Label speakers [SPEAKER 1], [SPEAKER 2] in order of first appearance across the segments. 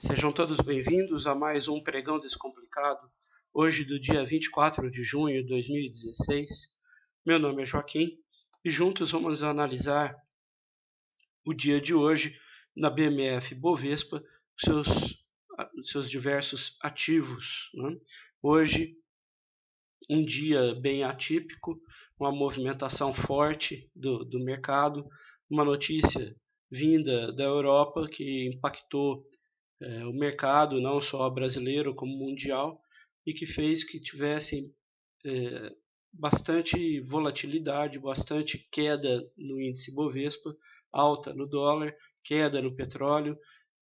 [SPEAKER 1] Sejam todos bem-vindos a mais um Pregão Descomplicado, hoje do dia 24 de junho de 2016. Meu nome é Joaquim e juntos vamos analisar o dia de hoje na BMF Bovespa, seus diversos ativos, né? Hoje, um dia bem atípico, uma movimentação forte do mercado, uma notícia vinda da Europa que impactou o mercado, não só brasileiro como mundial, e que fez que tivessem bastante volatilidade, bastante queda no índice Bovespa, alta no dólar, queda no petróleo,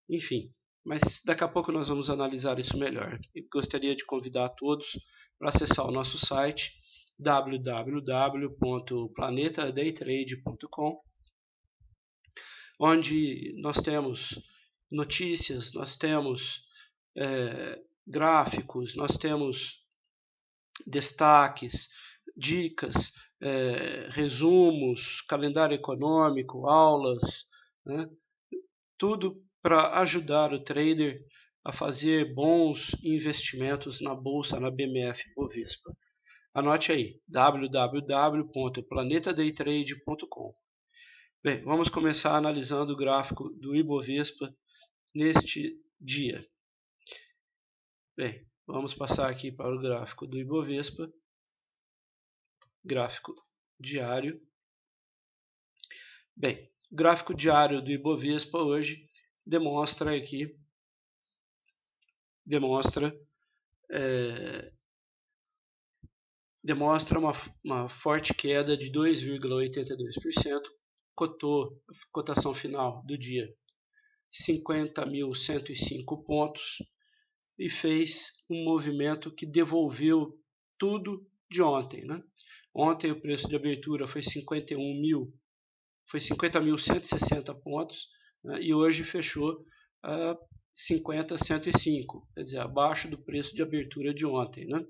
[SPEAKER 1] enfim. Mas daqui a pouco nós vamos analisar isso melhor. Eu gostaria de convidar a todos para acessar o nosso site www.planetadaytrade.com, onde nós temos notícias, nós temos gráficos, nós temos destaques, dicas, resumos, calendário econômico, aulas, né? Tudo para ajudar o trader a fazer bons investimentos na bolsa, na BMF Bovespa. Anote aí, www.planetadaytrade.com. Bem, vamos começar analisando o gráfico do Ibovespa neste dia. Bem, vamos passar aqui para o gráfico do Ibovespa, gráfico diário. Bem, o gráfico diário do Ibovespa hoje demonstra uma forte queda de 2,82%, cotação final do dia 50.105 pontos, e fez um movimento que devolveu tudo de ontem, né? Ontem o preço de abertura foi 50.160 pontos, né? E hoje fechou a 50.105, quer dizer, abaixo do preço de abertura de ontem, né?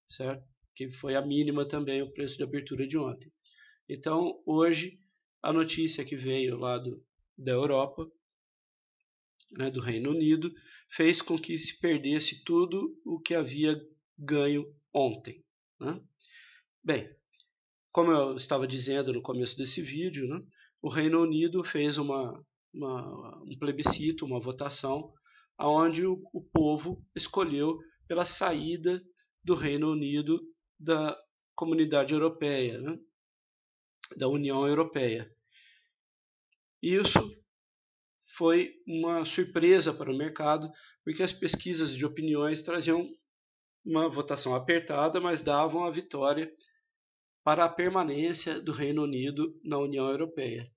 [SPEAKER 1] Certo? Que foi a mínima também o preço de abertura de ontem. Então, hoje, a notícia que veio lá da Europa, né, do Reino Unido, fez com que se perdesse tudo o que havia ganho ontem, né? Bem, como eu estava dizendo no começo desse vídeo, né, o Reino Unido fez um plebiscito, uma votação, onde o povo escolheu pela saída do Reino Unido da Comunidade Europeia, né, da União Europeia. Isso foi uma surpresa para o mercado, porque as pesquisas de opiniões traziam uma votação apertada, mas davam a vitória para a permanência do Reino Unido na União Europeia.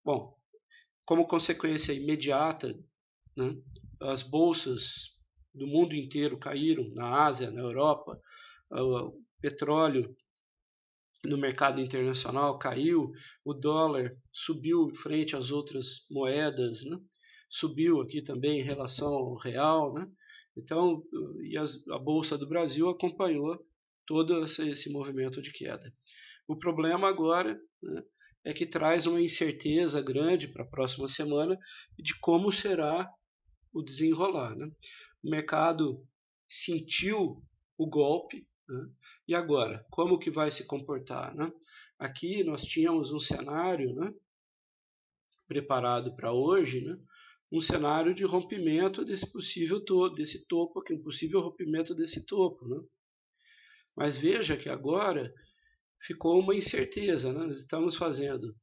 [SPEAKER 1] Bom, como consequência imediata, né, as bolsas do mundo inteiro caíram, na Ásia, na Europa, o petróleo no mercado internacional caiu, o dólar subiu frente às outras moedas, né? Subiu aqui também em relação ao real, né? Então, e a Bolsa do Brasil acompanhou todo esse movimento de queda. O problema agora, né, é que traz uma incerteza grande para a próxima semana de como será o desenrolar, né? O mercado sentiu o golpe, né? E agora, como que vai se comportar, né? Aqui nós tínhamos um cenário, né, preparado para hoje, né, um cenário de rompimento desse topo aqui, um possível rompimento desse topo, né? Mas veja que agora ficou uma incerteza, né? Nós estamos fazendo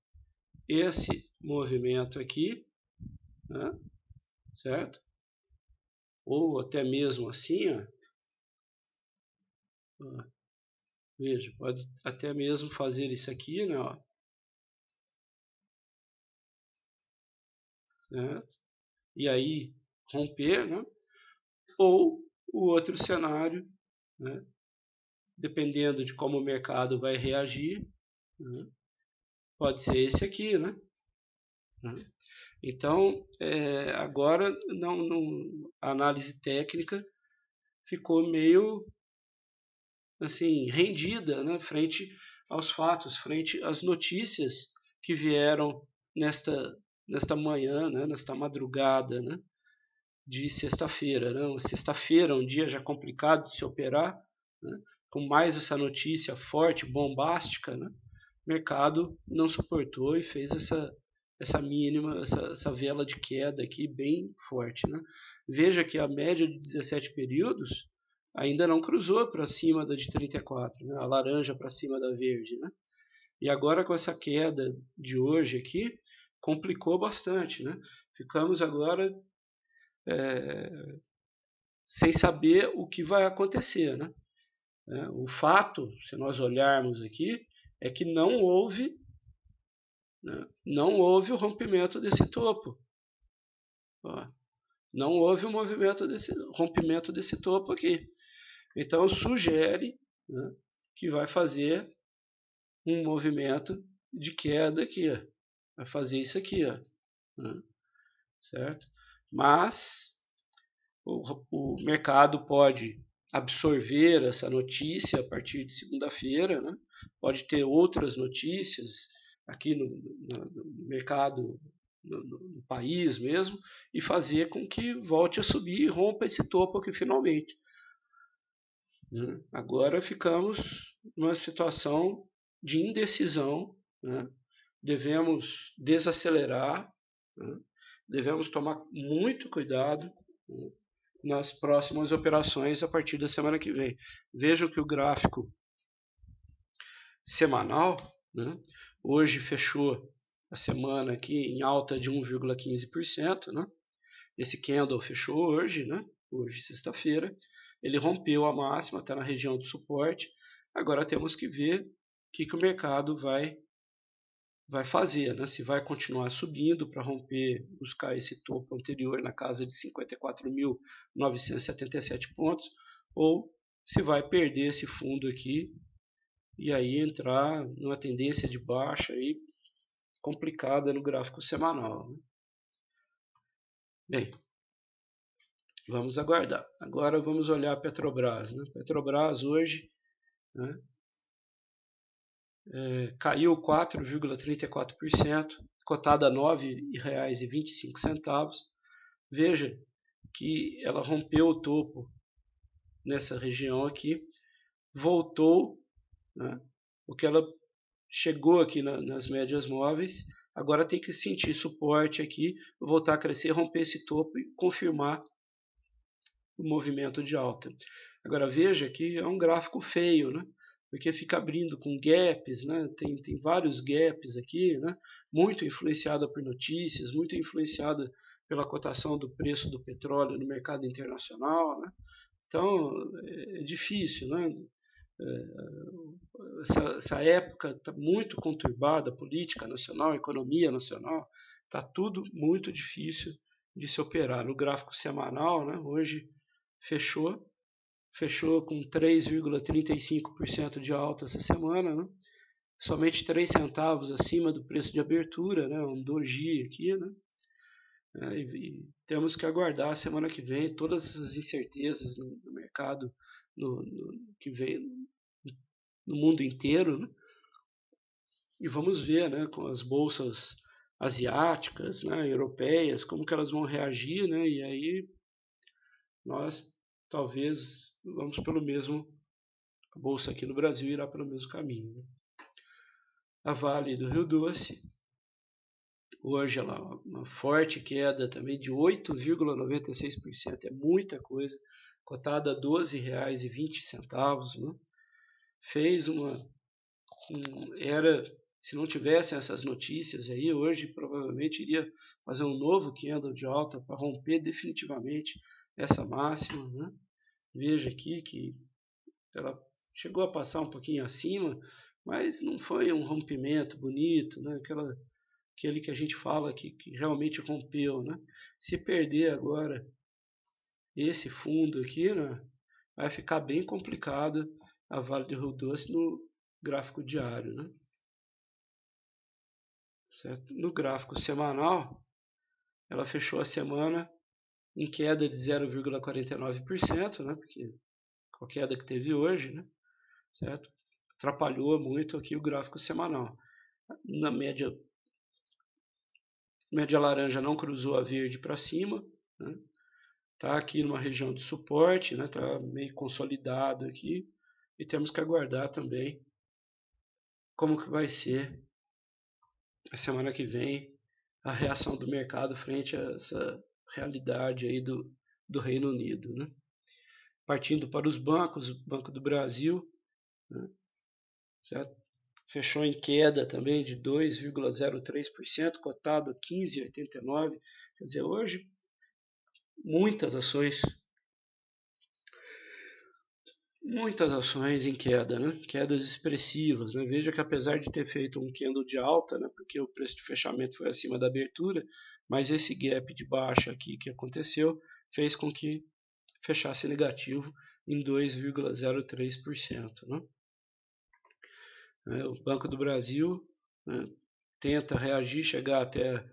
[SPEAKER 1] esse movimento aqui, né, certo? Ou até mesmo assim, ó, veja, pode até mesmo fazer isso aqui, né, ó, certo? E aí romper, né? Ou o outro cenário, né, dependendo de como o mercado vai reagir, né, pode ser esse aqui, né? Então, agora a análise técnica ficou meio assim rendida, né, frente aos fatos, frente às notícias que vieram nesta manhã, né, nesta madrugada, né? de sexta-feira, né? Sexta-feira é um dia já complicado de se operar, né? Com mais essa notícia forte, bombástica, né? O mercado não suportou e fez essa mínima, essa vela de queda aqui bem forte, né? Veja que a média de 17 períodos ainda não cruzou para cima da de 34, né? A laranja para cima da verde, né? E agora com essa queda de hoje aqui, complicou bastante, né? Ficamos agora sem saber o que vai acontecer, né? O fato, se nós olharmos aqui, é que não houve o rompimento desse topo. Ó, não houve o rompimento desse topo aqui. Então sugere, né, que vai fazer um movimento de queda aqui. Ó. Vai fazer isso aqui. Ó, né, certo? Mas o mercado pode absorver essa notícia a partir de segunda-feira, né? Pode ter outras notícias aqui no mercado, no país mesmo, e fazer com que volte a subir e rompa esse topo aqui finalmente. Né? Agora ficamos numa situação de indecisão, né? Devemos desacelerar, né? Devemos tomar muito cuidado, né, nas próximas operações a partir da semana que vem. Vejam que o gráfico semanal, né, hoje fechou a semana aqui em alta de 1,15%, né? Esse candle fechou hoje, né? Hoje, sexta-feira. Ele rompeu a máxima, está na região do suporte. Agora temos que ver o que o mercado vai fazer, né? Se vai continuar subindo para romper, buscar esse topo anterior na casa de 54.977 pontos, ou se vai perder esse fundo aqui e aí entrar numa tendência de baixa aí complicada no gráfico semanal, né? Bem, vamos aguardar. Agora vamos olhar a Petrobras, né? Petrobras hoje, né, caiu 4,34%, cotada a R$ 9,25. Veja que ela rompeu o topo nessa região aqui, voltou, né, o que ela chegou aqui nas médias móveis, agora tem que sentir suporte aqui, voltar a crescer, romper esse topo e confirmar o movimento de alta. Agora veja que é um gráfico feio, né? Porque fica abrindo com gaps, né? Tem vários gaps aqui, né? Muito influenciada por notícias, muito influenciada pela cotação do preço do petróleo no mercado internacional, né? Então é difícil, né? Essa época está muito conturbada, política nacional, economia nacional, está tudo muito difícil de se operar. No gráfico semanal, né? Hoje fechou com 3,35% de alta essa semana, né? Somente 3 centavos acima do preço de abertura, né? Um doji aqui, né? E temos que aguardar a semana que vem todas essas incertezas no mercado que vem no mundo inteiro, né? E vamos ver, né, com as bolsas asiáticas, né, europeias, como que elas vão reagir, né? E aí nós talvez vamos pelo mesmo, a bolsa aqui no Brasil irá pelo mesmo caminho, né? A Vale do Rio Doce, hoje ela uma forte queda também de 8,96%, é muita coisa, cotada a R$ 12,20, né? Fez se não tivessem essas notícias aí, hoje provavelmente iria fazer um novo candle de alta para romper definitivamente essa máxima, né? Veja aqui que ela chegou a passar um pouquinho acima, mas não foi um rompimento bonito, né? Aquele que a gente fala que realmente rompeu, né? Se perder agora esse fundo aqui, né, vai ficar bem complicado a Vale do Rio Doce no gráfico diário, né? Certo? No gráfico semanal, ela fechou a semana em queda de 0,49%, né? Porque com a queda que teve hoje, né? Certo? Atrapalhou muito aqui o gráfico semanal. Na média laranja não cruzou a verde para cima, né? Está aqui numa região de suporte, né? Está meio consolidado aqui, e temos que aguardar também como que vai ser a semana que vem a reação do mercado frente a essa realidade aí do Reino Unido, né? Partindo para os bancos, o Banco do Brasil, né? Certo? Fechou em queda também de 2,03%, cotado a 15,89. Quer dizer, hoje muitas ações em queda, né? Quedas expressivas, né? Veja que apesar de ter feito um candle de alta, né? Porque o preço de fechamento foi acima da abertura, mas esse gap de baixa aqui que aconteceu fez com que fechasse negativo em 2,03%, né? O Banco do Brasil, né, tenta reagir, chegar até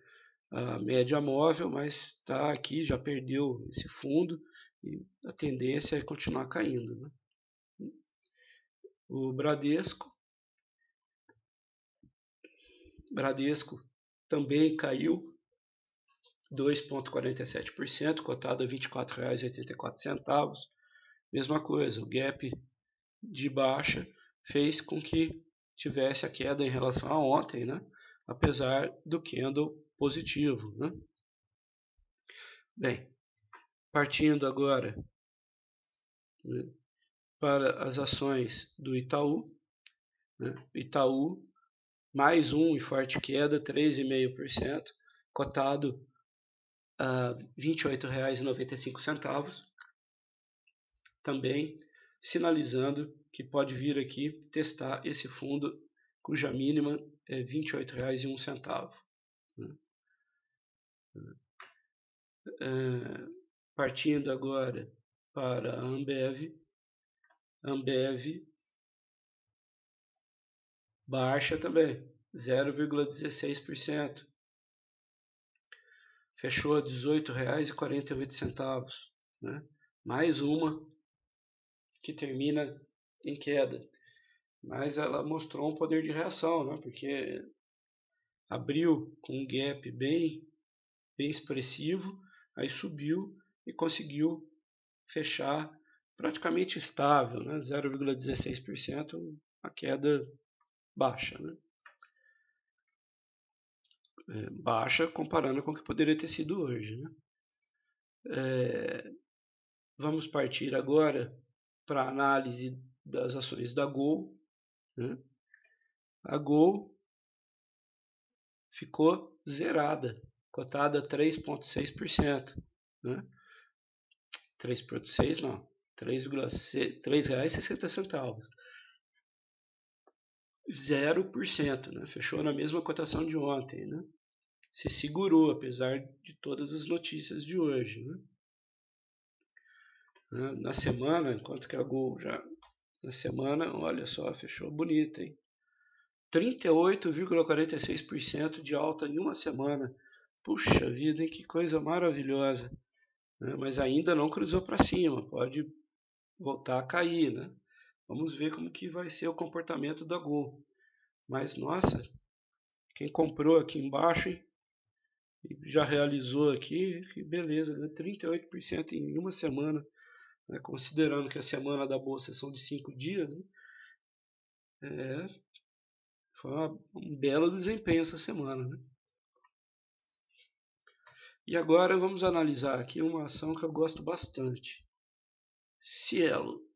[SPEAKER 1] a média móvel, mas está aqui, já perdeu esse fundo e a tendência é continuar caindo, né? O Bradesco também caiu 2,47%, cotado a R$ 24,84. Mesma coisa, o gap de baixa fez com que tivesse a queda em relação a ontem, né? Apesar do candle positivo, né? Bem, partindo agora, né, para as ações do Itaú, né? Itaú, mais um e forte queda, 3,5%, cotado a R$ 28,95, também sinalizando que pode vir aqui testar esse fundo cuja mínima é R$ 28,01. Né? Partindo agora para a Ambev baixa também, 0,16%. Fechou a R$ 18,48. Né? Mais uma que termina em queda. Mas ela mostrou um poder de reação, né? Porque abriu com um gap bem expressivo, aí subiu e conseguiu fechar praticamente estável, né? 0,16%, a queda baixa, né? Baixa comparando com o que poderia ter sido hoje, né? Vamos partir agora para a análise das ações da Gol, né? A Gol ficou zerada, cotada a 3,6%, né? 3,6 não, R$ 3,60. 0%, né? Fechou na mesma cotação de ontem, né? Se segurou, apesar de todas as notícias de hoje, né? Na semana, enquanto que a Gol já... Na semana, olha só, fechou bonita, hein? 38,46% de alta em uma semana. Puxa vida, hein? Que coisa maravilhosa. Né? Mas ainda não cruzou para cima, pode voltar a cair, né? Vamos ver como que vai ser o comportamento da Gol. Mas, nossa, quem comprou aqui embaixo e já realizou aqui, que beleza, né? 38% em uma semana, né? Considerando que a semana da bolsa são de 5 dias, né? Foi um belo desempenho essa semana, né? E agora vamos analisar aqui uma ação que eu gosto bastante. Cielo.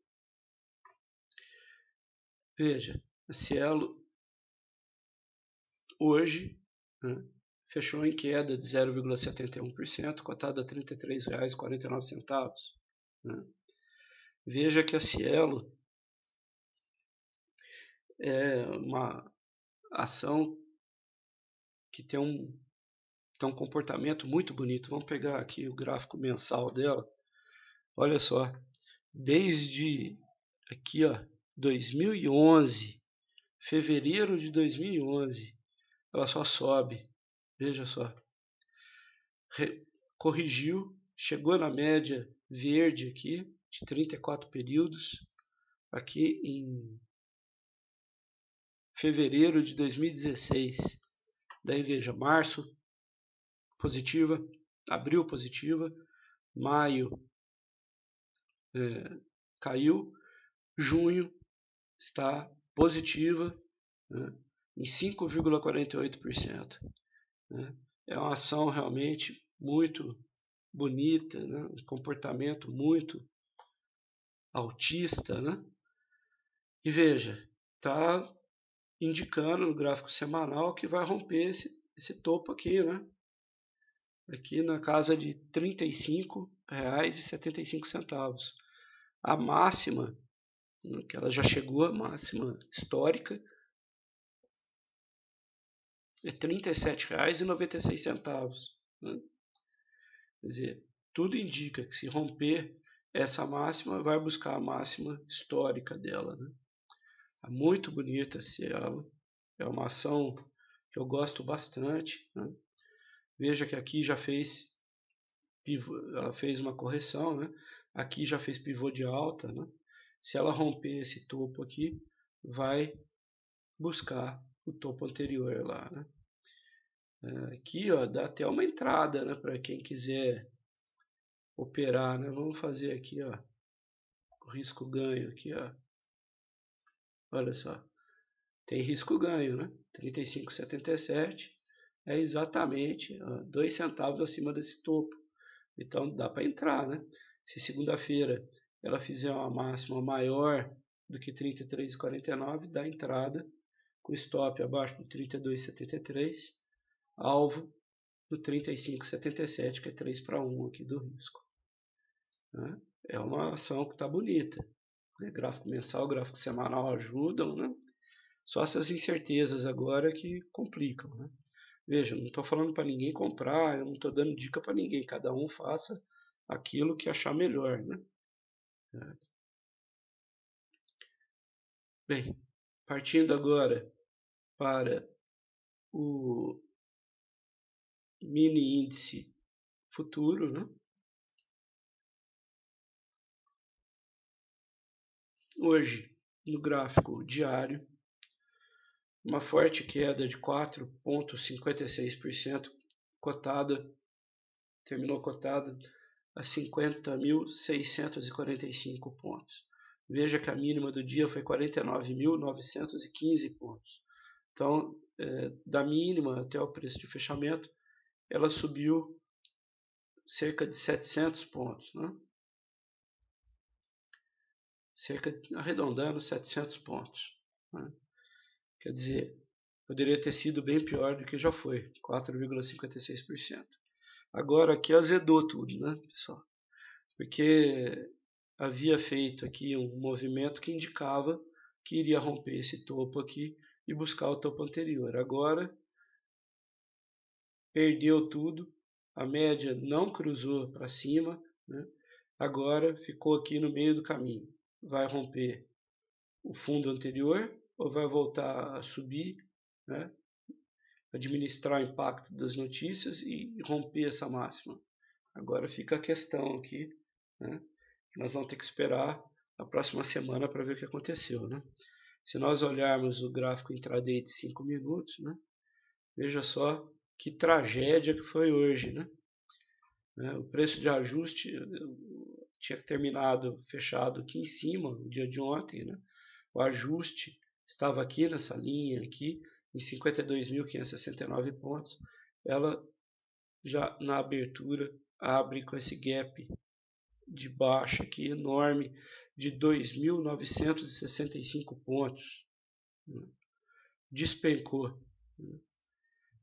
[SPEAKER 1] Veja, a Cielo hoje, né, fechou em queda de 0,71%, cotada a R$ 33,49. Né? Veja que a Cielo é uma ação que tem um comportamento muito bonito. Vamos pegar aqui o gráfico mensal dela. Olha só, desde aqui, ó, 2011, fevereiro de 2011, ela só sobe. Veja só. Corrigiu, chegou na média verde aqui, de 34 períodos, aqui em fevereiro de 2016. Daí veja, março positiva, abril positiva, maio caiu, junho está positiva, né, em 5,48%. Né? É uma ação realmente muito bonita, né? Um comportamento muito altista, né? E veja, está indicando no gráfico semanal que vai romper esse topo aqui, né? Aqui na casa de R$ 35,75. A máxima, né, que ela já chegou à máxima histórica, é R$ 37,96. Né? Quer dizer, tudo indica que se romper essa máxima, vai buscar a máxima histórica dela. Né? É muito bonita esse elo, é uma ação que eu gosto bastante. Né? Veja que aqui já fez pivô, ela fez uma correção, né? Aqui já fez pivô de alta. Né? Se ela romper esse topo aqui, vai buscar o topo anterior lá. Né? Aqui ó, dá até uma entrada, né, para quem quiser operar. Né? Vamos fazer aqui ó, o risco ganho aqui, ó. Olha só, tem risco ganho, né? 35,77 é exatamente 2 centavos acima desse topo. Então dá para entrar, né? Se segunda-feira ela fizer uma máxima maior do que 33,49, dá entrada com stop abaixo do 32,73, alvo do 35,77, que é 3/1 aqui do risco. Né? É uma ação que está bonita. Né? Gráfico mensal, gráfico semanal ajudam, né? Só essas incertezas agora que complicam. Né? Veja, não estou falando para ninguém comprar, eu não estou dando dica para ninguém, cada um faça aquilo que achar melhor. Né? Bem, partindo agora para o mini índice futuro, né? Hoje, no gráfico diário, uma forte queda de 4,56%, terminou cotada a 50.645 pontos. Veja que a mínima do dia foi 49.915 pontos. Então, da mínima até o preço de fechamento, ela subiu cerca de 700 pontos, né? Arredondando 700 pontos. Né? Quer dizer, poderia ter sido bem pior do que já foi, 4,56%. Agora aqui azedou tudo, né, pessoal? Porque havia feito aqui um movimento que indicava que iria romper esse topo aqui e buscar o topo anterior. Agora perdeu tudo, a média não cruzou para cima, né? Agora ficou aqui no meio do caminho. Vai romper o fundo anterior ou vai voltar a subir, né? Administrar o impacto das notícias e romper essa máxima. Agora fica a questão aqui, né? Que nós vamos ter que esperar a próxima semana para ver o que aconteceu, né? Se nós olharmos o gráfico intraday de 5 minutos, né? Veja só que tragédia que foi hoje, né? O preço de ajuste tinha terminado fechado aqui em cima no dia de ontem, né? O ajuste estava aqui nessa linha aqui em 52.569 pontos. Ela já na abertura abre com esse gap de baixa aqui enorme de 2.965 pontos. Despencou.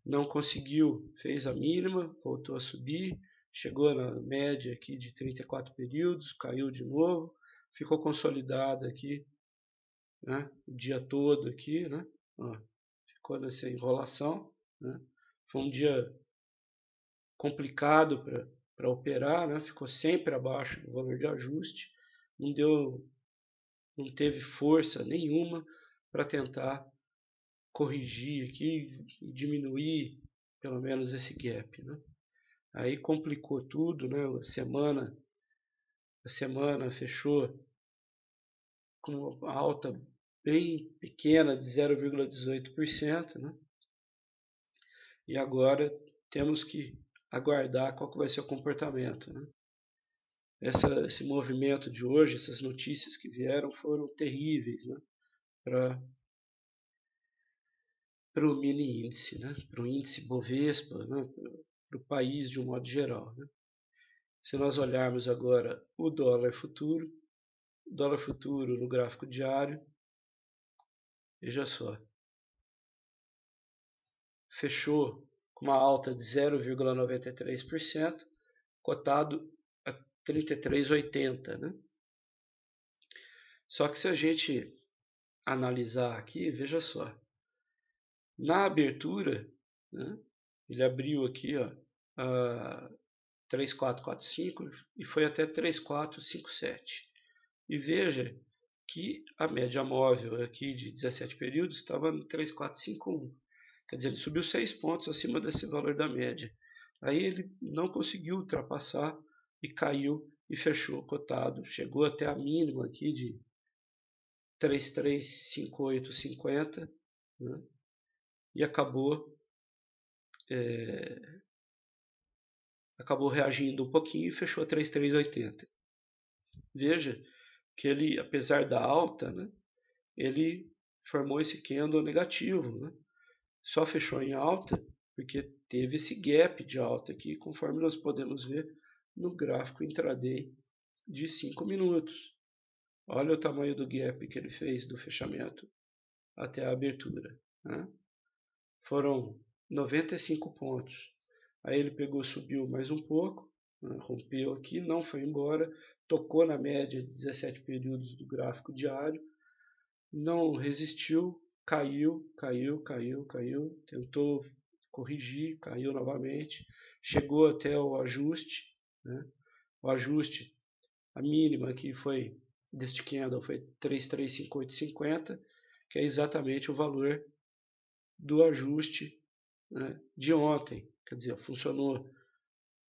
[SPEAKER 1] Não conseguiu, fez a mínima, voltou a subir, chegou na média aqui de 34 períodos, caiu de novo, ficou consolidada aqui, né, o dia todo aqui, né, ó, ficou nessa enrolação, né, foi um dia complicado para operar, né, ficou sempre abaixo do valor de ajuste, não teve força nenhuma para tentar corrigir aqui e diminuir pelo menos esse gap, né? Aí complicou tudo, né? A semana fechou com uma alta bem pequena de 0,18%, né? E agora temos que aguardar qual que vai ser o comportamento, né? esse movimento de hoje, essas notícias que vieram foram terríveis, né, para o mini índice, né, para o índice Bovespa, né, para o país de um modo geral. Né. Se nós olharmos agora o dólar futuro no gráfico diário, veja só, fechou com uma alta de 0,93%, cotado a 33,80, né? Só que se a gente analisar aqui, veja só, na abertura, né, ele abriu aqui, ó, 3,445 e foi até 3,457. E veja que a média móvel aqui de 17 períodos estava no 3,451. Quer dizer, ele subiu 6 pontos acima desse valor da média. Aí ele não conseguiu ultrapassar e caiu e fechou cotado. Chegou até a mínima aqui de 3358,50, né? E acabou reagindo um pouquinho e fechou a 3380. Veja que ele, apesar da alta, né, ele formou esse candle negativo, né? Só fechou em alta porque teve esse gap de alta aqui, conforme nós podemos ver no gráfico intraday de 5 minutos. Olha o tamanho do gap que ele fez do fechamento até a abertura, né? Foram 95 pontos. Aí ele pegou, subiu mais um pouco, né? Rompeu aqui, não foi embora, tocou na média de 17 períodos do gráfico diário, não resistiu, caiu, tentou corrigir, caiu novamente, chegou até o ajuste, né? O ajuste, a mínima aqui foi deste candle foi 3358,50, que é exatamente o valor do ajuste, né, de ontem. Quer dizer, funcionou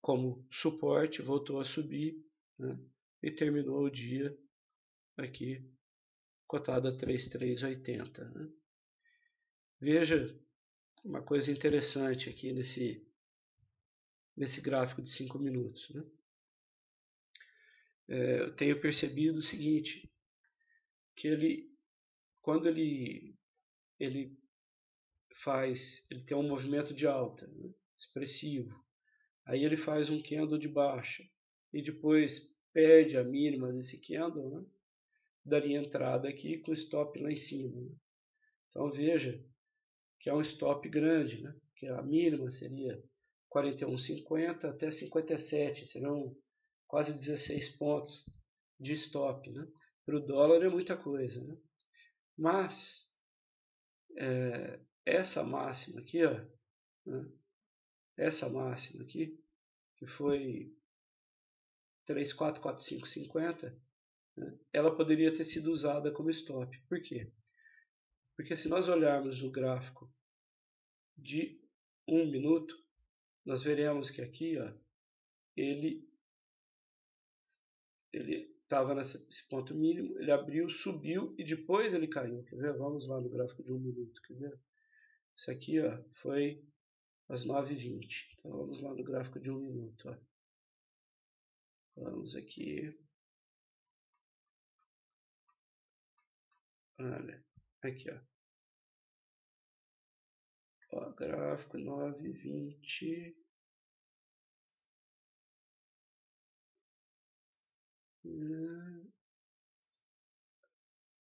[SPEAKER 1] como suporte, voltou a subir, né, e terminou o dia aqui cotado a 3380. Né. Veja uma coisa interessante aqui nesse gráfico de 5 minutos. Né. Eu tenho percebido o seguinte, que ele, quando ele tem um movimento de alta, né, expressivo, aí ele faz um candle de baixa e depois perde a mínima desse candle, né, daria entrada aqui com stop lá em cima. Né. Então veja que é um stop grande, né, que a mínima seria 41,50 até 57, serão quase 16 pontos de stop. Né. Para o dólar é muita coisa. Né. Mas essa máxima aqui, ó, né, essa máxima aqui, que foi 3445,50, né, ela poderia ter sido usada como stop. Por quê? Porque se nós olharmos o gráfico de 1 minuto, nós veremos que aqui, ó, ele estava nesse ponto mínimo, ele abriu, subiu e depois ele caiu. Quer ver? Vamos lá no gráfico de 1 minuto. Quer ver? Isso aqui, ó, foi às 9h20. Então vamos lá no gráfico de 1 minuto. Ó. Vamos aqui. Olha, aqui, ó. Ó, gráfico 9h20.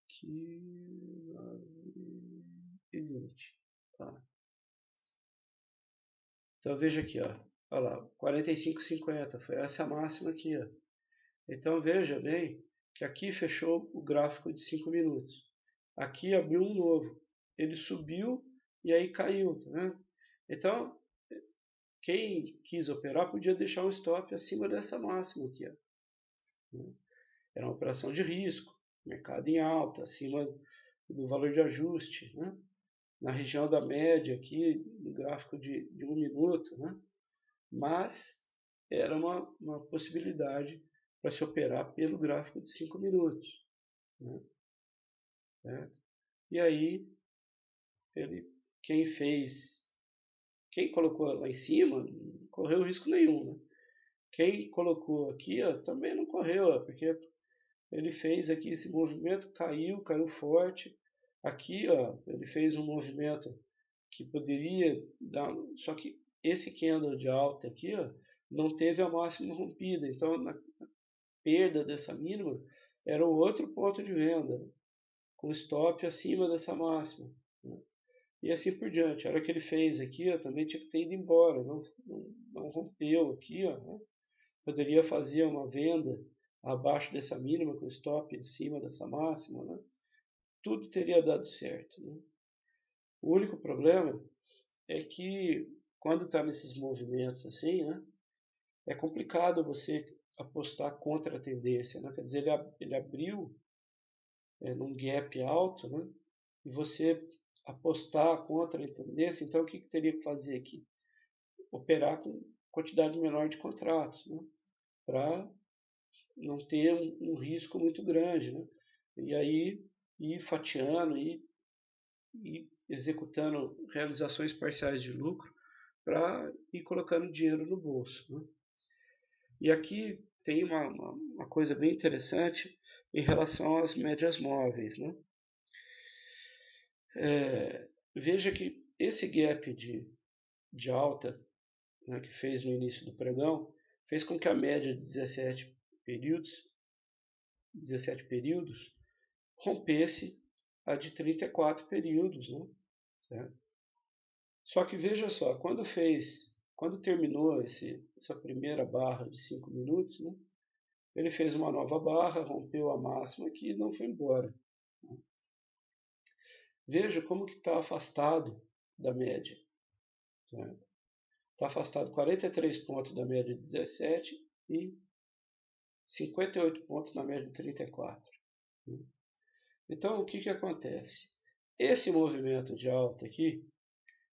[SPEAKER 1] Aqui 9h20. Tá. Então veja aqui, ó. Olha lá, 45,50. Foi essa máxima aqui, ó. Então veja bem que aqui fechou o gráfico de 5 minutos. Aqui abriu um novo. Ele subiu e aí caiu, tá vendo? Então, quem quis operar podia deixar um stop acima dessa máxima aqui, ó. Era uma operação de risco, mercado em alta, acima do valor de ajuste, né? Na região da média aqui, no gráfico de 1 minuto, né? Mas era uma possibilidade para se operar pelo gráfico de 5 minutos. Né? Certo? E aí, quem colocou lá em cima, não correu risco nenhum. Né? Quem colocou aqui, ó, também não correu, ó, porque ele fez aqui esse movimento, caiu forte. Aqui, ó, ele fez um movimento que poderia dar, só que esse candle de alta aqui, ó, não teve a máxima rompida. Então, na perda dessa mínima, era um outro ponto de venda, com stop acima dessa máxima, né? E assim por diante. A hora que ele fez aqui, ó, também tinha que ter ido embora, não rompeu aqui, ó, né? Poderia fazer uma venda abaixo dessa mínima, com stop acima dessa máxima, né? Tudo teria dado certo, né? O único problema é que quando está nesses movimentos assim, né, é complicado você apostar contra a tendência, né? Quer dizer, ele abriu num gap alto, né, e você apostar contra a tendência, então o que teria que fazer aqui? Operar com quantidade menor de contratos, né, para não ter um risco muito grande, né? E aí ir fatiando e executando realizações parciais de lucro para ir colocando dinheiro no bolso, né? E aqui tem uma coisa bem interessante em relação às médias móveis, né? Veja que esse gap de alta, né, que fez no início do pregão, fez com que a média de 17 períodos rompesse a de 34 períodos, né? Certo? Só que veja só, quando terminou essa primeira barra de 5 minutos, né, ele fez uma nova barra, rompeu a máxima aqui e não foi embora, né? Veja como que está afastado da média, né? Está afastado 43 pontos da média de 17 e 58 pontos na média de 34. Né? Então, o que acontece? Esse movimento de alta aqui,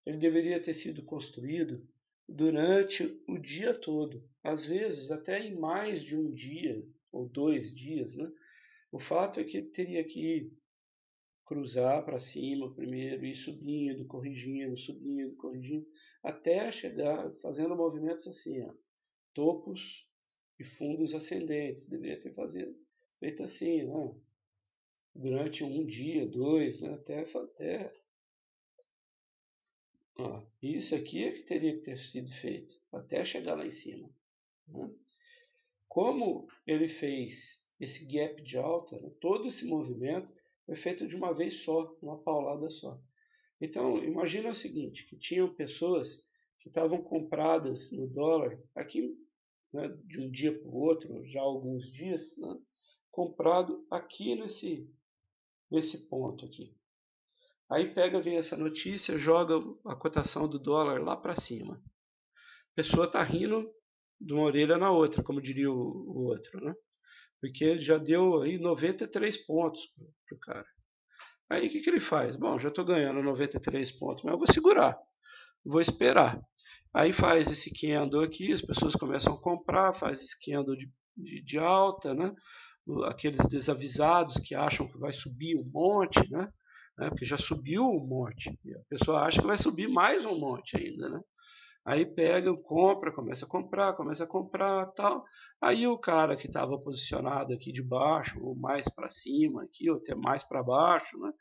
[SPEAKER 1] ele deveria ter sido construído durante o dia todo, às vezes até em mais de um dia ou 2 dias, né? O fato é que ele teria que cruzar para cima primeiro, ir subindo, corrigindo, até chegar fazendo movimentos assim, ó, topos e fundos ascendentes. Deveria ter feito assim, né? Durante um dia, 2, né? Até isso aqui é que teria que ter sido feito, até chegar lá em cima, né? Como ele fez esse gap de alta, né, todo esse movimento foi feito de uma vez só, uma paulada só. Então, imagina o seguinte, que tinham pessoas que estavam compradas no dólar, aqui, né, de um dia para o outro, já há alguns dias, né, comprado aqui nesse ponto aqui. Aí vem essa notícia, joga a cotação do dólar lá para cima. A pessoa está rindo de uma orelha na outra, como diria o outro, né? Porque já deu aí 93 pontos para o cara. Aí o que ele faz? Bom, já estou ganhando 93 pontos, mas eu vou segurar, vou esperar. Aí faz esse candle aqui, as pessoas começam a comprar, faz esse candle de alta, né? Aqueles desavisados que acham que vai subir um monte, né? Porque já subiu um monte, e a pessoa acha que vai subir mais um monte ainda, né? Aí pega, compra, começa a comprar, tal. Aí o cara que estava posicionado aqui de baixo, ou mais para cima aqui, ou até mais para baixo, né? O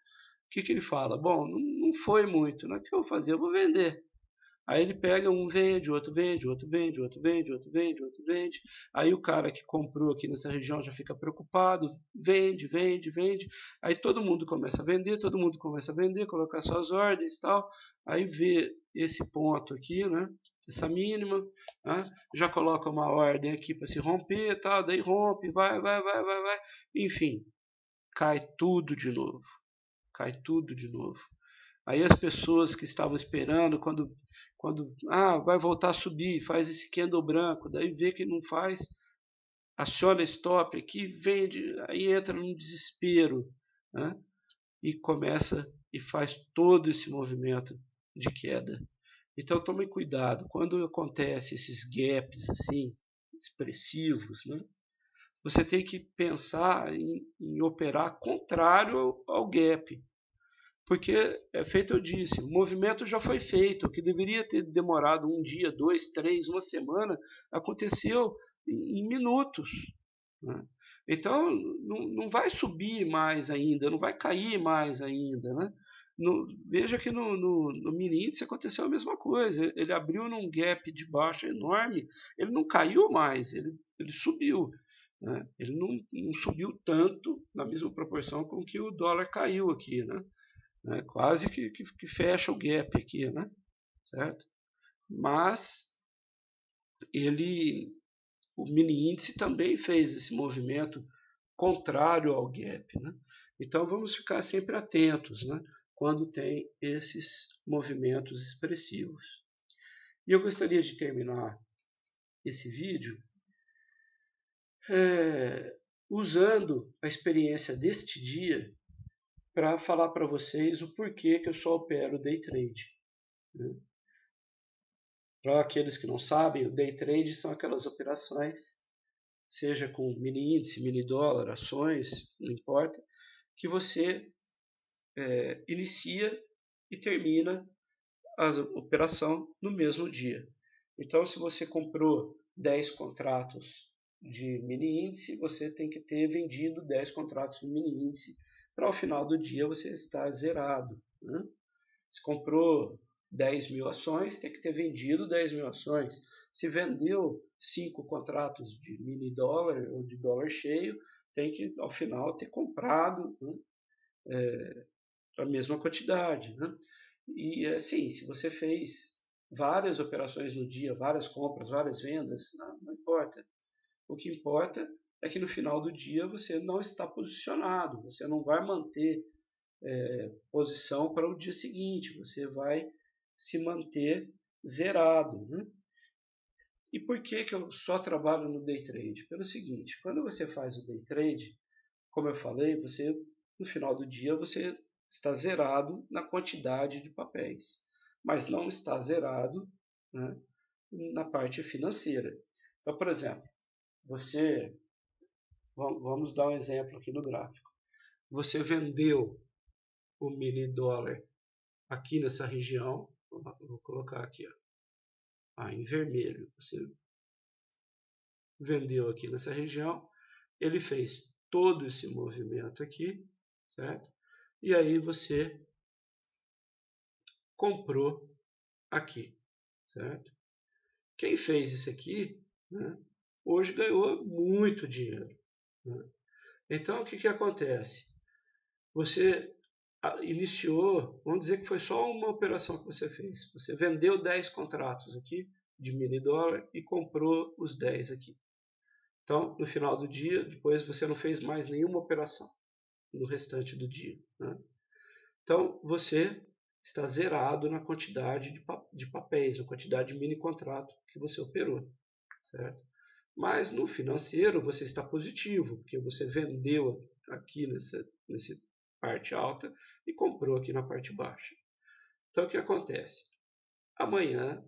[SPEAKER 1] que ele fala? Bom, não foi muito, né? O que eu vou fazer? Eu vou vender. Aí ele pega, um vende, outro vende, outro vende, outro vende, outro vende, outro vende. Aí o cara que comprou aqui nessa região já fica preocupado, vende, vende, vende. Aí todo mundo começa a vender, colocar suas ordens e tal. Aí vê esse ponto aqui, né? Essa mínima, né? Já coloca uma ordem aqui para se romper, tal, daí rompe, vai. Enfim, cai tudo de novo. Cai tudo de novo. Aí as pessoas que estavam esperando, quando vai voltar a subir, faz esse candle branco, daí vê que não faz, aciona stop aqui, vende, aí entra num desespero, né? E começa e faz todo esse movimento de queda. Então tome cuidado, quando acontece esses gaps assim, expressivos, né? Você tem que pensar em operar contrário ao gap. Porque, feito eu disse, o movimento já foi feito, o que deveria ter demorado um dia, 2, 3, uma semana, aconteceu em minutos, né? Então, não vai subir mais ainda, não vai cair mais ainda, né? Veja que no mini índice aconteceu a mesma coisa. Ele abriu num gap de baixa enorme, ele não caiu mais, ele subiu, né? Ele não subiu tanto na mesma proporção com que o dólar caiu aqui, né? Quase que fecha o gap aqui, né? Certo? Mas o mini índice também fez esse movimento contrário ao gap, né? Então vamos ficar sempre atentos, né, quando tem esses movimentos expressivos. E eu gostaria de terminar esse vídeo usando a experiência deste dia para falar para vocês o porquê que eu só opero day trade, né? Para aqueles que não sabem, o day trade são aquelas operações, seja com mini índice, mini dólar, ações, não importa, que você inicia e termina a operação no mesmo dia. Então, se você comprou 10 contratos de mini índice, você tem que ter vendido 10 contratos de mini índice para ao final do dia você estar zerado, né? Se comprou 10 mil ações, tem que ter vendido 10 mil ações. Se vendeu 5 contratos de mini dólar ou de dólar cheio, tem que ao final ter comprado, né, a mesma quantidade, né? E assim, se você fez várias operações no dia, várias compras, várias vendas, não importa. O que importa é que no final do dia você não está posicionado, você não vai manter posição para o dia seguinte, você vai se manter zerado, né? E por que eu só trabalho no day trade? Pelo seguinte, quando você faz o day trade, como eu falei, você no final do dia você está zerado na quantidade de papéis, mas não está zerado, né, na parte financeira. Então, por exemplo, vamos dar um exemplo aqui no gráfico. Você vendeu o mini dólar aqui nessa região, vou colocar aqui, em vermelho. Você vendeu aqui nessa região, ele fez todo esse movimento aqui, certo? E aí você comprou aqui, certo? Quem fez isso aqui, né, hoje ganhou muito dinheiro, né? Então, o que acontece? Você iniciou, vamos dizer que foi só uma operação que você fez. Você vendeu 10 contratos aqui de mini dólar e comprou os 10 aqui. Então, no final do dia, depois você não fez mais nenhuma operação no restante do dia, né? Então, você está zerado na quantidade de papéis, na quantidade de mini contrato que você operou, certo? Mas no financeiro você está positivo, porque você vendeu aqui nessa parte alta e comprou aqui na parte baixa. Então o que acontece? Amanhã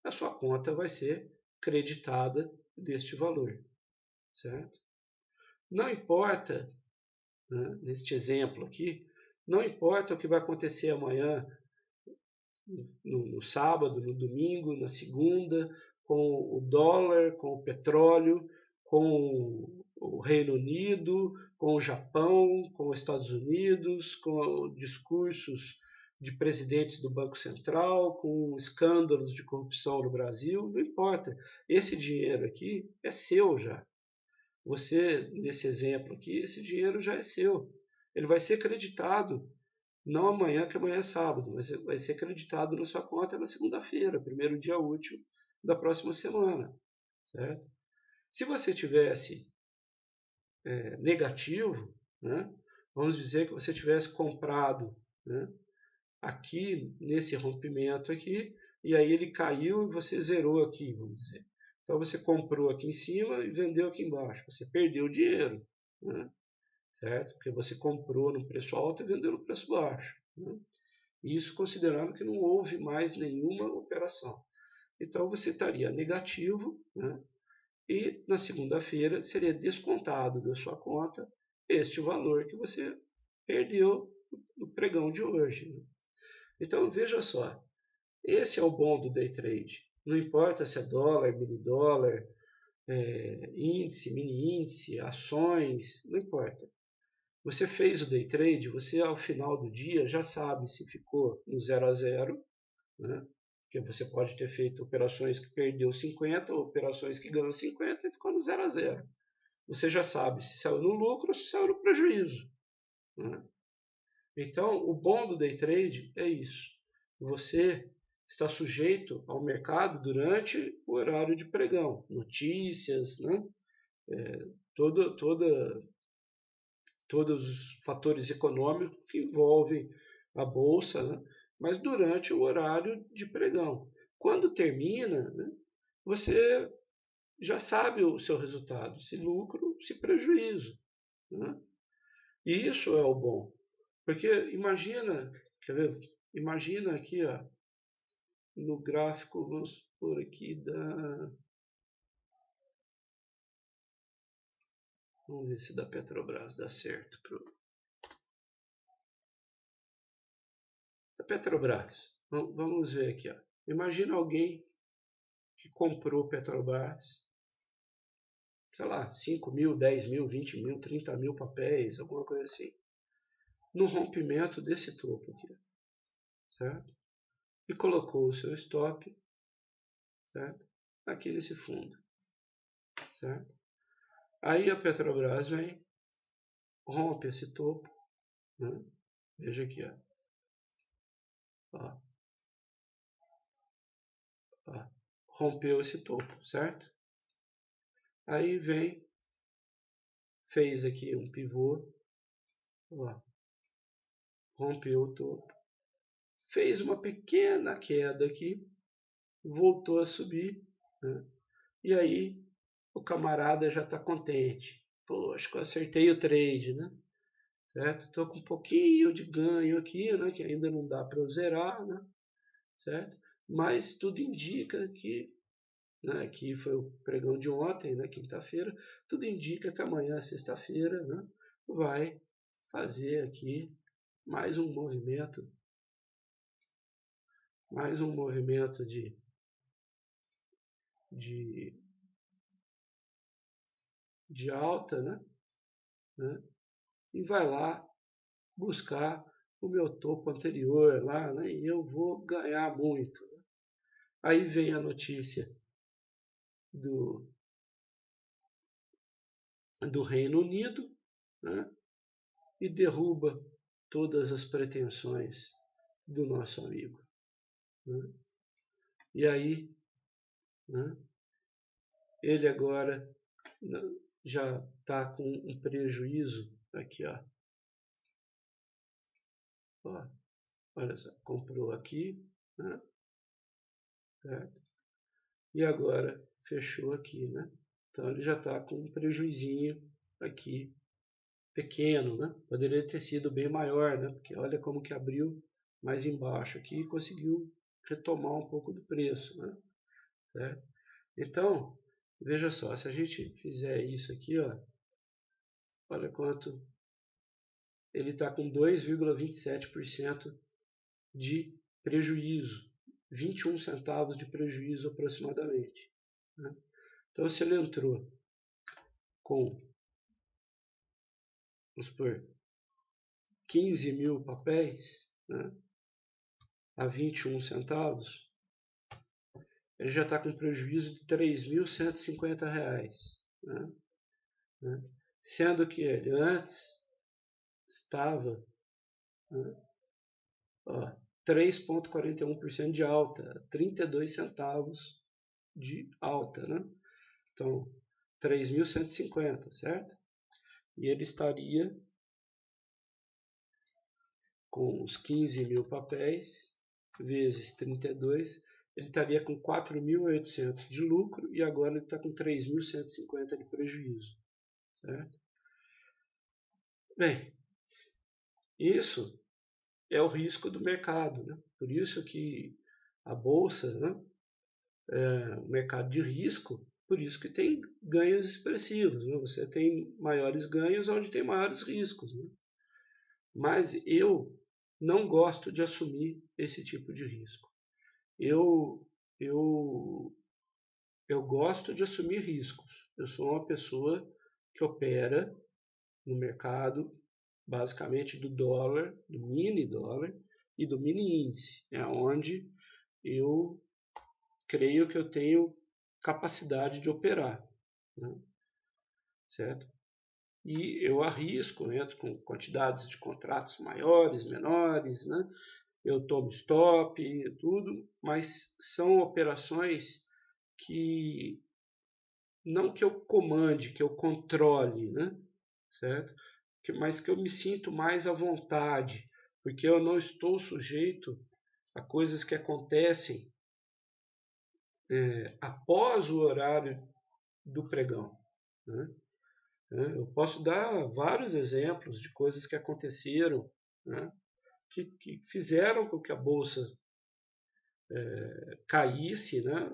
[SPEAKER 1] a sua conta vai ser creditada deste valor, certo? Não importa, né, neste exemplo aqui, não importa o que vai acontecer amanhã, no sábado, no domingo, na segunda, com o dólar, com o petróleo, com o Reino Unido, com o Japão, com os Estados Unidos, com discursos de presidentes do Banco Central, com escândalos de corrupção no Brasil, não importa. Esse dinheiro aqui é seu já. Você, nesse exemplo aqui, esse dinheiro já é seu. Ele vai ser creditado não amanhã, que amanhã é sábado, mas vai ser creditado na sua conta na segunda-feira, primeiro dia útil da próxima semana, certo? Se você tivesse negativo, né, vamos dizer que você tivesse comprado, né, aqui nesse rompimento aqui, e aí ele caiu e você zerou aqui, vamos dizer. Então você comprou aqui em cima e vendeu aqui embaixo, você perdeu dinheiro, né, certo? Porque você comprou no preço alto e vendeu no preço baixo, né? Isso considerando que não houve mais nenhuma operação. Então você estaria negativo, né? E na segunda-feira seria descontado da sua conta este valor que você perdeu no pregão de hoje, né? Então veja só, esse é o bom do day trade. Não importa se é dólar, mini dólar, índice, mini índice, ações, não importa. Você fez o day trade, você ao final do dia já sabe se ficou no 0 a 0, né? Porque você pode ter feito operações que perdeu 50, operações que ganhou 50 e ficou no 0 a 0. Você já sabe se saiu no lucro ou se saiu no prejuízo, né? Então, o bom do day trade é isso. Você está sujeito ao mercado durante o horário de pregão, notícias, né? Todos os fatores econômicos que envolvem a bolsa, né? Mas durante o horário de pregão. Quando termina, né? Você já sabe o seu resultado, se lucro, se prejuízo, né? E isso é o bom. Porque imagina, quer ver? Imagina aqui, ó, no gráfico, vamos por aqui vamos ver se da Petrobras dá certo. Da Petrobras, vamos ver aqui, ó. Imagina alguém que comprou Petrobras, sei lá, 5 mil, 10 mil, 20 mil, 30 mil papéis, alguma coisa assim, no rompimento desse topo aqui, certo? E colocou o seu stop, certo? Aqui nesse fundo, certo? Aí a Petrobras vem, rompe esse topo, né? Veja aqui, ó. Rompeu esse topo, certo? Aí vem, fez aqui um pivô, ó, rompeu o topo, fez uma pequena queda aqui, voltou a subir, né? E aí o camarada já está contente. Pô, acho que eu acertei o trade, né? Certo? Estou com um pouquinho de ganho aqui, né? Que ainda não dá para eu zerar, né? Certo? Mas tudo indica que, né, que foi o pregão de ontem, né, quinta-feira, tudo indica que amanhã, sexta-feira, né, vai fazer aqui mais um movimento de alta, né? E vai lá buscar o meu topo anterior lá, né? E eu vou ganhar muito, né? Aí vem a notícia do Reino Unido, né? E derruba todas as pretensões do nosso amigo, né? E aí, né, ele agora já está com um prejuízo aqui, ó. Olha só, comprou aqui, né? Certo? E agora fechou aqui, né? Então ele já está com um prejuizinho aqui pequeno, né? Poderia ter sido bem maior, né? Porque olha como que abriu mais embaixo aqui e conseguiu retomar um pouco do preço, né? Certo? Então, veja só, se a gente fizer isso aqui, ó, olha quanto ele está com 2,27% de prejuízo, 21 centavos de prejuízo aproximadamente, né? Então, se ele entrou com, vamos supor, 15 mil papéis, né, a 21 centavos, ele já está com prejuízo de R$ 3.150, né? Sendo que ele antes estava, né, 3,41% de alta, 32 centavos de alta, né? Então, 3.150, certo? E ele estaria com os 15 mil papéis, vezes 32, ele estaria com 4.800 de lucro e agora ele está com 3.150 de prejuízo, certo? Bem, isso é o risco do mercado, né? Por isso que a bolsa, né, o mercado de risco, por isso que tem ganhos expressivos, né? Você tem maiores ganhos onde tem maiores riscos, né? Mas eu não gosto de assumir esse tipo de risco. Eu eu gosto de assumir riscos. Eu sou uma pessoa que opera no mercado basicamente do dólar, do mini dólar e do mini índice, é onde eu creio que eu tenho capacidade de operar, né? Certo? E eu arrisco, entro com quantidades de contratos maiores, menores, né? Eu tomo stop, tudo, mas são operações que não que eu comande, que eu controle, né? Certo? Mas que eu me sinto mais à vontade, porque eu não estou sujeito a coisas que acontecem após o horário do pregão, né? Eu posso dar vários exemplos de coisas que aconteceram, né? Que fizeram com que a bolsa caísse, né?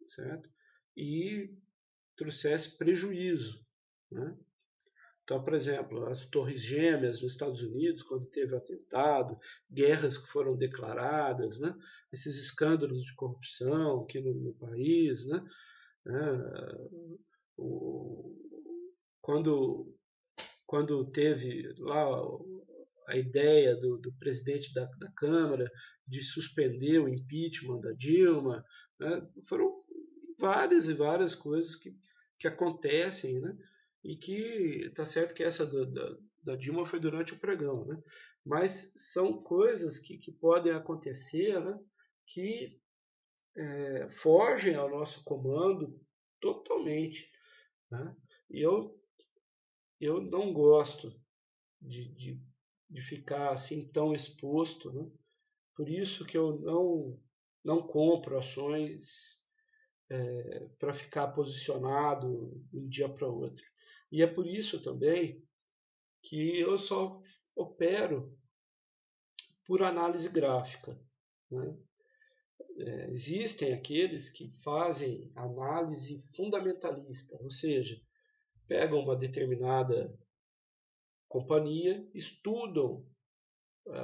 [SPEAKER 1] Certo? E trouxesse prejuízo, né? Então, por exemplo, as Torres Gêmeas nos Estados Unidos, quando teve o atentado, guerras que foram declaradas, né? Esses escândalos de corrupção aqui no país, né? O, quando, quando teve lá a ideia do presidente da Câmara de suspender o impeachment da Dilma, né? Foram várias e várias coisas que acontecem, né? E que tá certo que essa da Dilma foi durante o pregão, né? Mas são coisas que podem acontecer, né? Que fogem ao nosso comando totalmente, né? E eu não gosto de ficar assim tão exposto, né? Por isso que eu não compro ações para ficar posicionado de um dia para outro. E é por isso também que eu só opero por análise gráfica, né? Existem aqueles que fazem análise fundamentalista, ou seja, pegam uma determinada companhia, estudam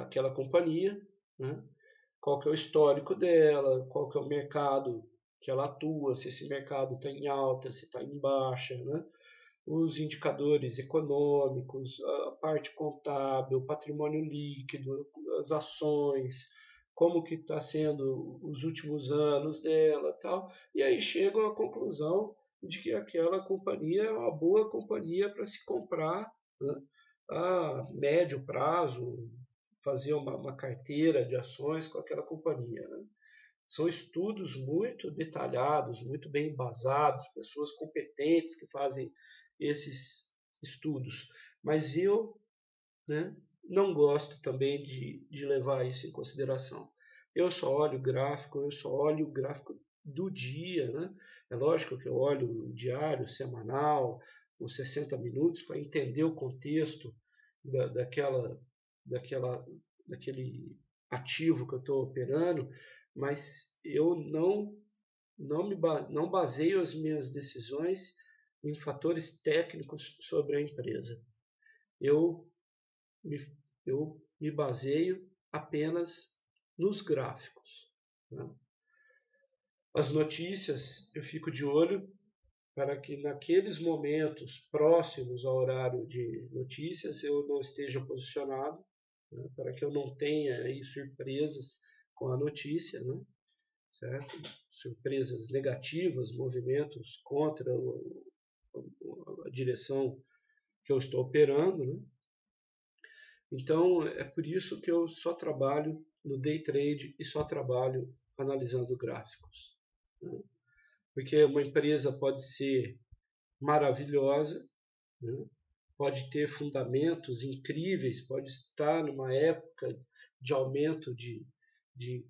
[SPEAKER 1] aquela companhia, né? Qual que é o histórico dela, qual que é o mercado que ela atua, se esse mercado está em alta, se está em baixa, né? Os indicadores econômicos, a parte contábil, o patrimônio líquido, as ações, como que está sendo os últimos anos dela, tal, e aí chegam à conclusão de que aquela companhia é uma boa companhia para se comprar, né, a médio prazo, fazer uma carteira de ações com aquela companhia, né? São estudos muito detalhados, muito bem embasados, pessoas competentes que fazem esses estudos. Mas eu, né, não gosto também de levar isso em consideração. Eu só olho o gráfico, eu só olho o gráfico do dia, né? É lógico que eu olho o diário, semanal, os 60 minutos para entender o contexto daquela, daquela, daquele ativo que eu estou operando, mas eu não baseio as minhas decisões em fatores técnicos sobre a empresa. Eu me, eu me baseio apenas nos gráficos, né? As notícias eu fico de olho para que naqueles momentos próximos ao horário de notícias eu não esteja posicionado, né? Para que eu não tenha aí surpresas com a notícia, né? Certo? Surpresas negativas, movimentos contra a direção que eu estou operando, né? Então, é por isso que eu só trabalho no day trade e só trabalho analisando gráficos, né? Porque uma empresa pode ser maravilhosa, né? Pode ter fundamentos incríveis, pode estar numa época de aumento de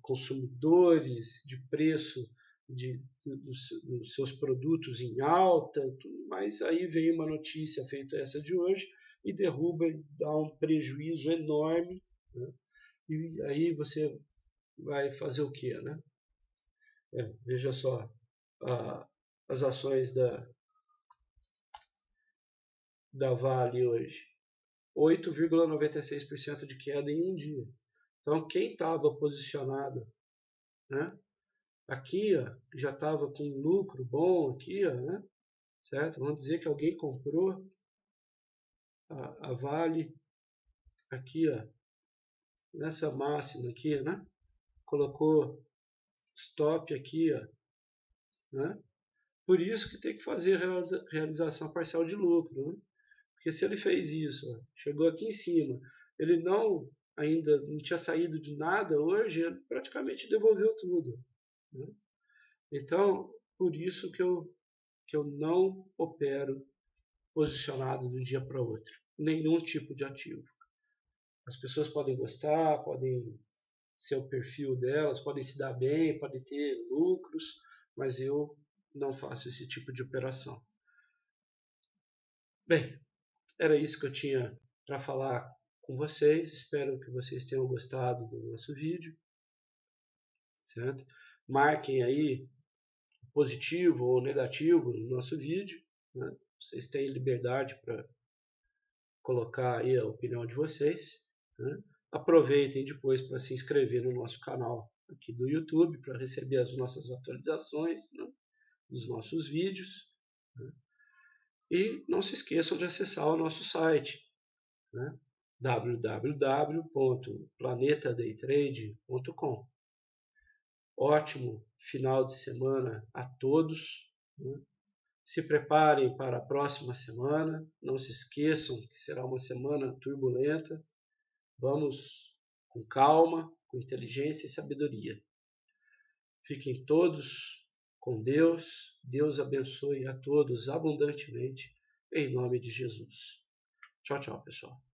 [SPEAKER 1] consumidores, de preço dos seus produtos em alta, mas aí vem uma notícia feita essa de hoje e derruba e dá um prejuízo enorme, né? E aí você vai fazer o quê, né? Veja só, as ações da Vale hoje, 8,96% de queda em um dia. Então, quem estava posicionado, né, aqui, ó, já estava com um lucro bom aqui, ó, né? Certo? Vamos dizer que alguém comprou a Vale aqui, ó, nessa máxima aqui, né? Colocou stop aqui, ó, né? Por isso que tem que fazer realização parcial de lucro, né? Porque se ele fez isso, ó, chegou aqui em cima, ele ainda não tinha saído de nada hoje, ele praticamente devolveu tudo, né? Então, por isso que eu não opero posicionado de um dia para outro. Nenhum tipo de ativo. As pessoas podem gostar, podem ser o perfil delas, podem se dar bem, podem ter lucros, mas eu não faço esse tipo de operação. Bem, era isso que eu tinha para falar com vocês. Espero que vocês tenham gostado do nosso vídeo, certo? Marquem aí positivo ou negativo no nosso vídeo, né? Vocês têm liberdade para colocar aí a opinião de vocês, né? Aproveitem depois para se inscrever no nosso canal aqui do YouTube para receber as nossas atualizações, né, dos nossos vídeos, né? E não se esqueçam de acessar o nosso site, né, www.planetadaytrade.com. Ótimo final de semana a todos, né? Se preparem para a próxima semana. Não se esqueçam que será uma semana turbulenta. Vamos com calma, com inteligência e sabedoria. Fiquem todos com Deus. Deus abençoe a todos abundantemente, em nome de Jesus. Tchau, tchau, pessoal.